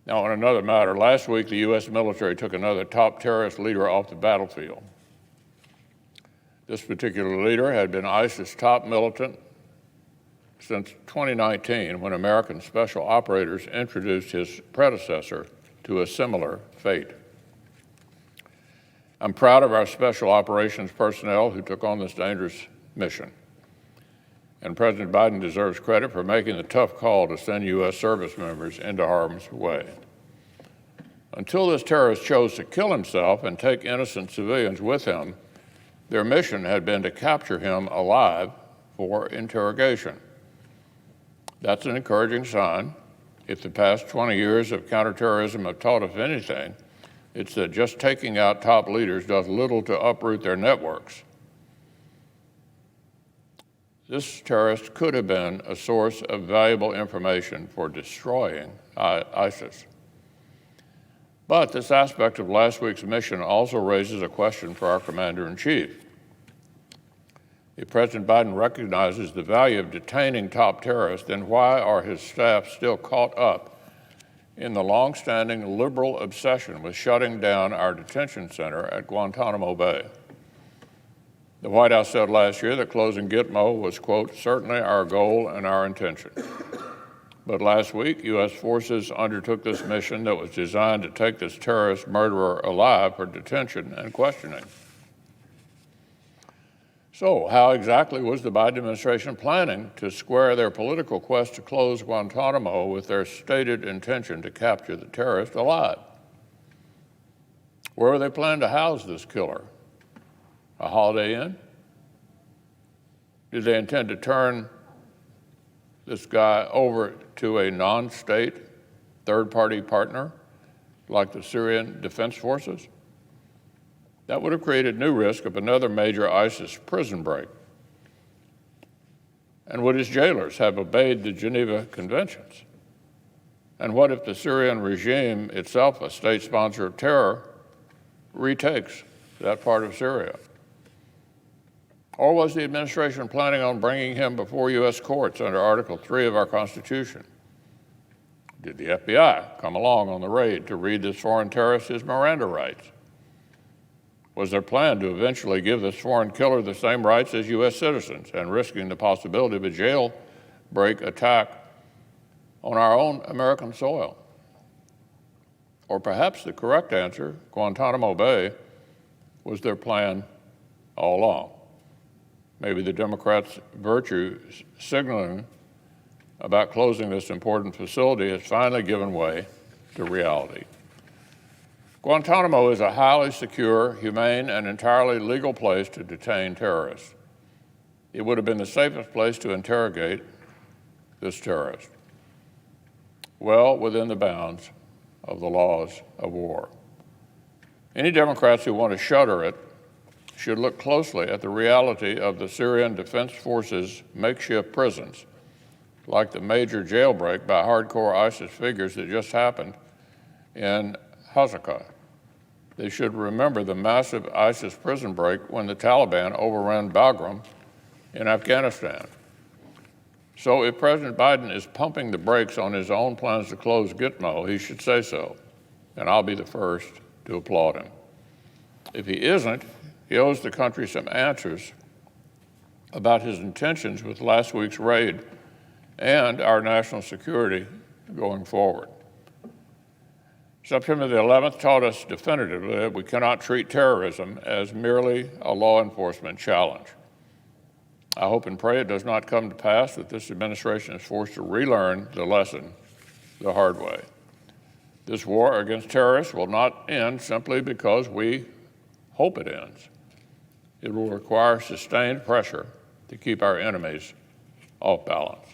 Now, on another matter, last week the U.S. military took another top terrorist leader off the battlefield. This particular leader had been ISIS top militant since 2019, when American special operators introduced his predecessor to a similar fate. I'm proud of our special operations personnel who took on this dangerous mission. And President Biden deserves credit for making the tough call to send U.S. service members into harm's way. Until this terrorist chose to kill himself and take innocent civilians with him, their mission had been to capture him alive for interrogation. That's an encouraging sign. If the past 20 years of counterterrorism have taught us anything, it's that just taking out top leaders does little to uproot their networks. This terrorist could have been a source of valuable information for destroying ISIS. But this aspect of last week's mission also raises a question for our commander-in-chief. If President Biden recognizes the value of detaining top terrorists, then why are his staff still caught up in the longstanding liberal obsession with shutting down our detention center at Guantanamo Bay? The White House said last year that closing Gitmo was, quote, certainly our goal and our intention. But last week, U.S. forces undertook this mission that was designed to take this terrorist murderer alive for detention and questioning. So how exactly was the Biden administration planning to square their political quest to close Guantanamo with their stated intention to capture the terrorist alive? Where were they planning to house this killer? A Holiday Inn? Did they intend to turn this guy over to a non-state third-party partner like the Syrian Defense Forces? That would have created new risk of another major ISIS prison break. And would his jailers have obeyed the Geneva Conventions? And what if the Syrian regime itself, a state sponsor of terror, retakes that part of Syria? Or was the administration planning on bringing him before U.S. courts under Article 3 of our Constitution? Did the FBI come along on the raid to read this foreign terrorist his Miranda rights? Was their plan to eventually give this foreign killer the same rights as U.S. citizens and risking the possibility of a jailbreak attack on our own American soil? Or perhaps the correct answer, Guantanamo Bay, was their plan all along. Maybe the Democrats' virtue signaling about closing this important facility has finally given way to reality. Guantanamo is a highly secure, humane, and entirely legal place to detain terrorists. It would have been the safest place to interrogate this terrorist, well within the bounds of the laws of war. Any Democrats who want to shutter it should look closely at the reality of the Syrian Defense Forces' makeshift prisons, like the major jailbreak by hardcore ISIS figures that just happened in Hasaka. They should remember the massive ISIS prison break when the Taliban overran Bagram in Afghanistan. So if President Biden is pumping the brakes on his own plans to close Gitmo, he should say so, and I'll be the first to applaud him. If he isn't, he owes the country some answers about his intentions with last week's raid and our national security going forward. September the 11th taught us definitively that we cannot treat terrorism as merely a law enforcement challenge. I hope and pray it does not come to pass that this administration is forced to relearn the lesson the hard way. This war against terrorists will not end simply because we hope it ends. It will require sustained pressure to keep our enemies off balance.